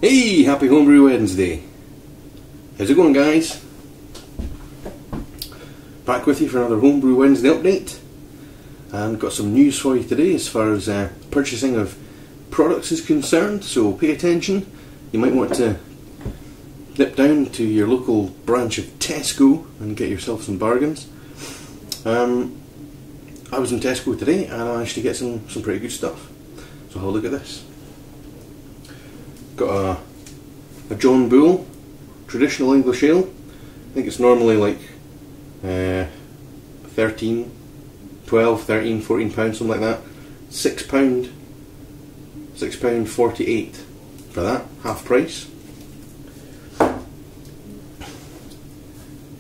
Hey, happy Homebrew Wednesday. How's it going, guys? Back with you for another Homebrew Wednesday update, and got some news for you today as far as purchasing of products is concerned, so pay attention. You might want to nip down to your local branch of Tesco and get yourself some bargains. I was in Tesco today and I managed to get some pretty good stuff, so have a look at this. Got a John Bull traditional English ale. I think it's normally like 13, 12, 13, 14 pounds, something like that. £6, £6.48 for that, half price.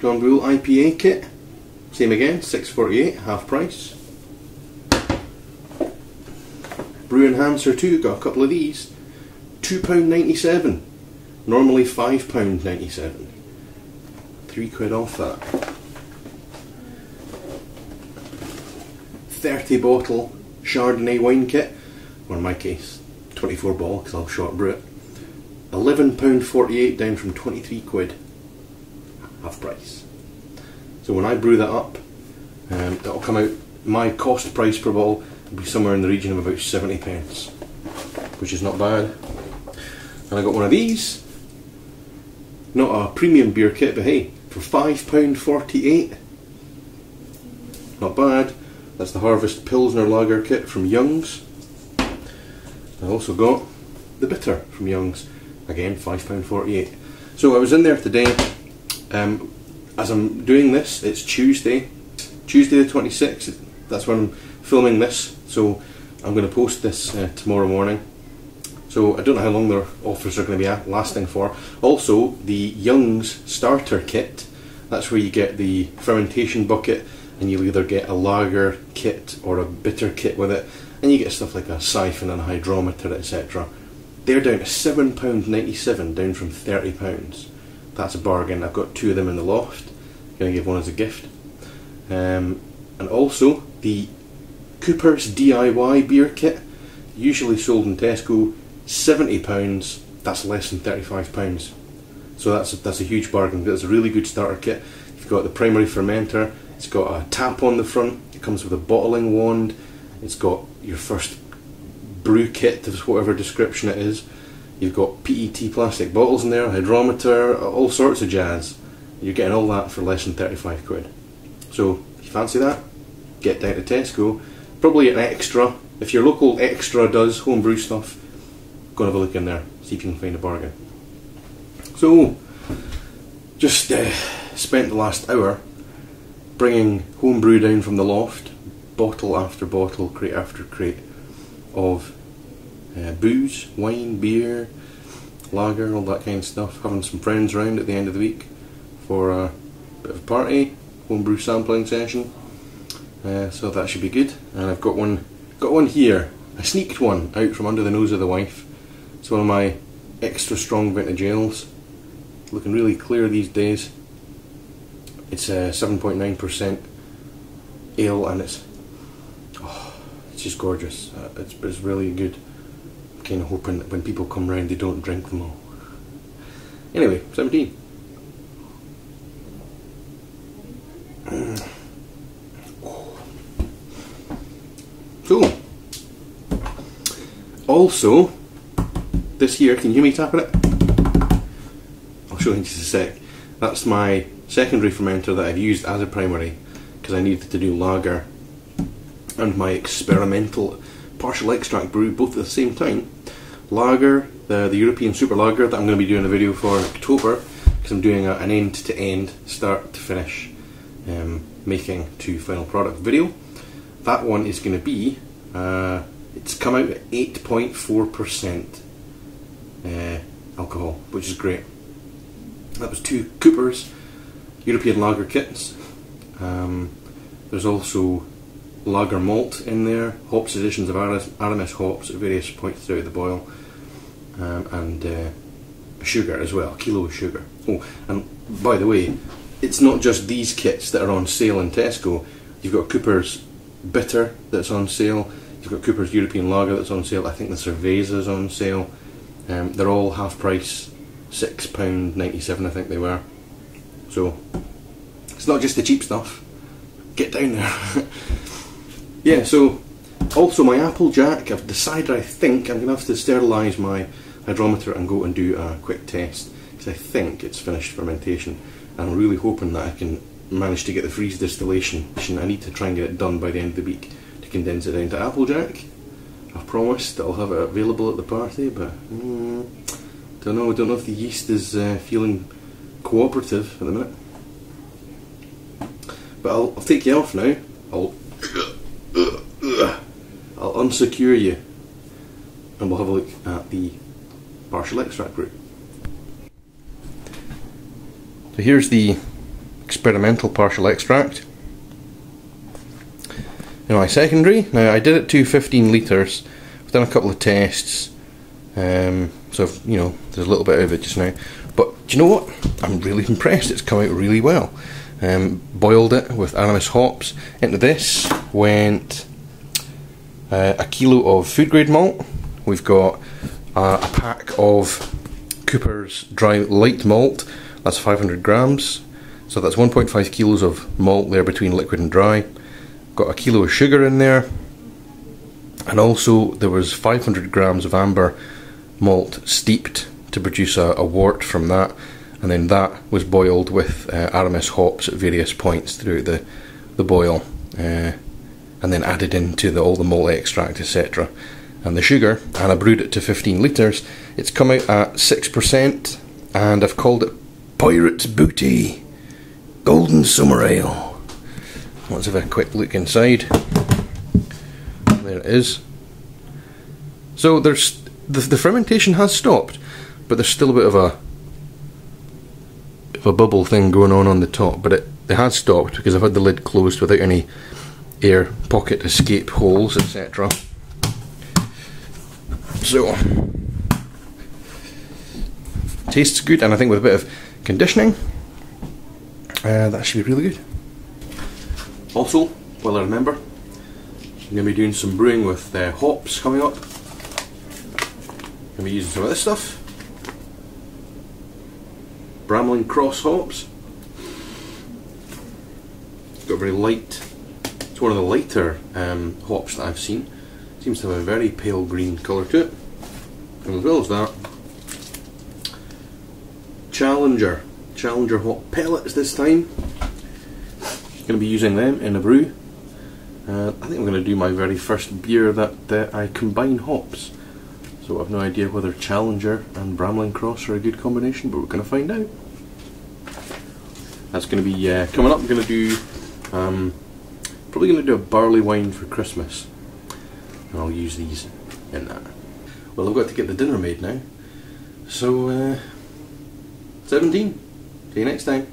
John Bull IPA kit, same again, £6.48, half price. Brew Enhancer 2, got a couple of these, £2.97, normally £5.97, £3 off that. 30 bottle Chardonnay wine kit, or in my case 24 bottle because I'll short brew it, £11.48 down from £23, half price. So when I brew that up, that'll come out, my cost price per bottle will be somewhere in the region of about 70 pence, which is not bad. And I got one of these, not a premium beer kit, but hey, for £5.48, not bad. That's the Harvest Pilsner Lager kit from Young's. I also got the bitter from Young's, again £5.48. So I was in there today. As I'm doing this, it's Tuesday the 26th. That's when I'm filming this, so I'm going to post this tomorrow morning. So I don't know how long their offers are going to be lasting for. Also, the Young's starter kit, that's where you get the fermentation bucket, and you'll either get a lager kit or a bitter kit with it, and you get stuff like a siphon and a hydrometer, etc. They're down to £7.97, down from £30. That's a bargain. I've got two of them in the loft. Going to give one as a gift. And also the Cooper's DIY beer kit, usually sold in Tesco, £70. That's less than £35. So that's a huge bargain. That's a really good starter kit. You've got the primary fermenter. It's got a tap on the front. It comes with a bottling wand. It's got your first brew kit of whatever description it is. You've got PET plastic bottles in there, hydrometer, all sorts of jazz. You're getting all that for less than £35. So if you fancy that, get down to Tesco. Probably an Extra. If your local Extra does homebrew stuff, go and have a look in there, see if you can find a bargain. So, just spent the last hour bringing homebrew down from the loft, bottle after bottle, crate after crate of booze, wine, beer, lager, all that kind of stuff. Having some friends round at the end of the week for a bit of a party, homebrew sampling session. So that should be good. And I've got one here. I sneaked one out from under the nose of the wife. It's one of my extra strong vintage ales. Looking really clear these days. It's 7.9% ale, and it's just gorgeous. It's really good. I'm kind of hoping that when people come round they don't drink them all. Anyway, 17. So, also, this here, can you hear me tapping it? I'll show you in just a sec. That's my secondary fermenter that I've used as a primary because I needed to do lager and my experimental partial extract brew both at the same time. Lager, the European Super Lager that I'm going to be doing a video for in October, because I'm doing an end to end, start to finish making to final product video. That one is going to be, it's come out at 8.4% alcohol, which is great. That was two Cooper's European lager kits. There's also lager malt in there, hops additions of Aramis hops at various points throughout the boil, and sugar as well, a kilo of sugar. Oh, and by the way, it's not just these kits that are on sale in Tesco. You've got Cooper's bitter that's on sale, you've got Cooper's European lager that's on sale, I think the Cerveza's on sale, They're all half price, £6.97 I think they were. So it's not just the cheap stuff. Get down there. Yeah, so also my Applejack, I've decided I think I'm going to have to sterilise my hydrometer and go and do a quick test, because I think it's finished fermentation. And I'm really hoping that I can manage to get the freeze distillation. I need to try and get it done by the end of the week to condense it down to Applejack. I've promised that I'll have it available at the party, but don't know if the yeast is feeling cooperative at the minute. But I'll take you off now. I'll unsecure you, and we'll have a look at the partial extract brew. So here's the experimental partial extract. Now my secondary, now I did it to 15 litres, I've done a couple of tests, so you know, there's a little bit of it just now, but do you know what, I'm really impressed, it's come out really well. Boiled it with Aramis hops. Into this went a kilo of food grade malt, we've got a pack of Cooper's dry light malt, that's 500 grams, so that's 1.5 kilos of malt there between liquid and dry. Got a kilo of sugar in there, and also there was 500 grams of amber malt steeped to produce a wort from that, and then that was boiled with Aramis hops at various points throughout the boil, and then added into all the malt extract, etc. and the sugar, and I brewed it to 15 litres. It's come out at 6%, and I've called it Pirate's Booty Golden Summer Ale. Let's have a quick look inside. There it is. So there's the fermentation has stopped, but there's still a bit of a bubble thing going on the top, but it has stopped because I've had the lid closed without any air pocket escape holes, etc. So tastes good, and I think with a bit of conditioning that should be really good. Also, while I remember, I'm going to be doing some brewing with hops coming up. I'm going to be using some of this stuff. Bramling Cross hops. Got a very light, it's one of the lighter hops that I've seen. Seems to have a very pale green colour to it. And as well as that, Challenger hop pellets this time. Going to be using them in a brew. I think I'm going to do my very first beer that I combine hops. So I've no idea whether Challenger and Bramling Cross are a good combination, but we're going to find out. That's going to be coming up. I'm going to do probably going to do a barley wine for Christmas, and I'll use these in that. Well, I've got to get the dinner made now. So 17. See you next time.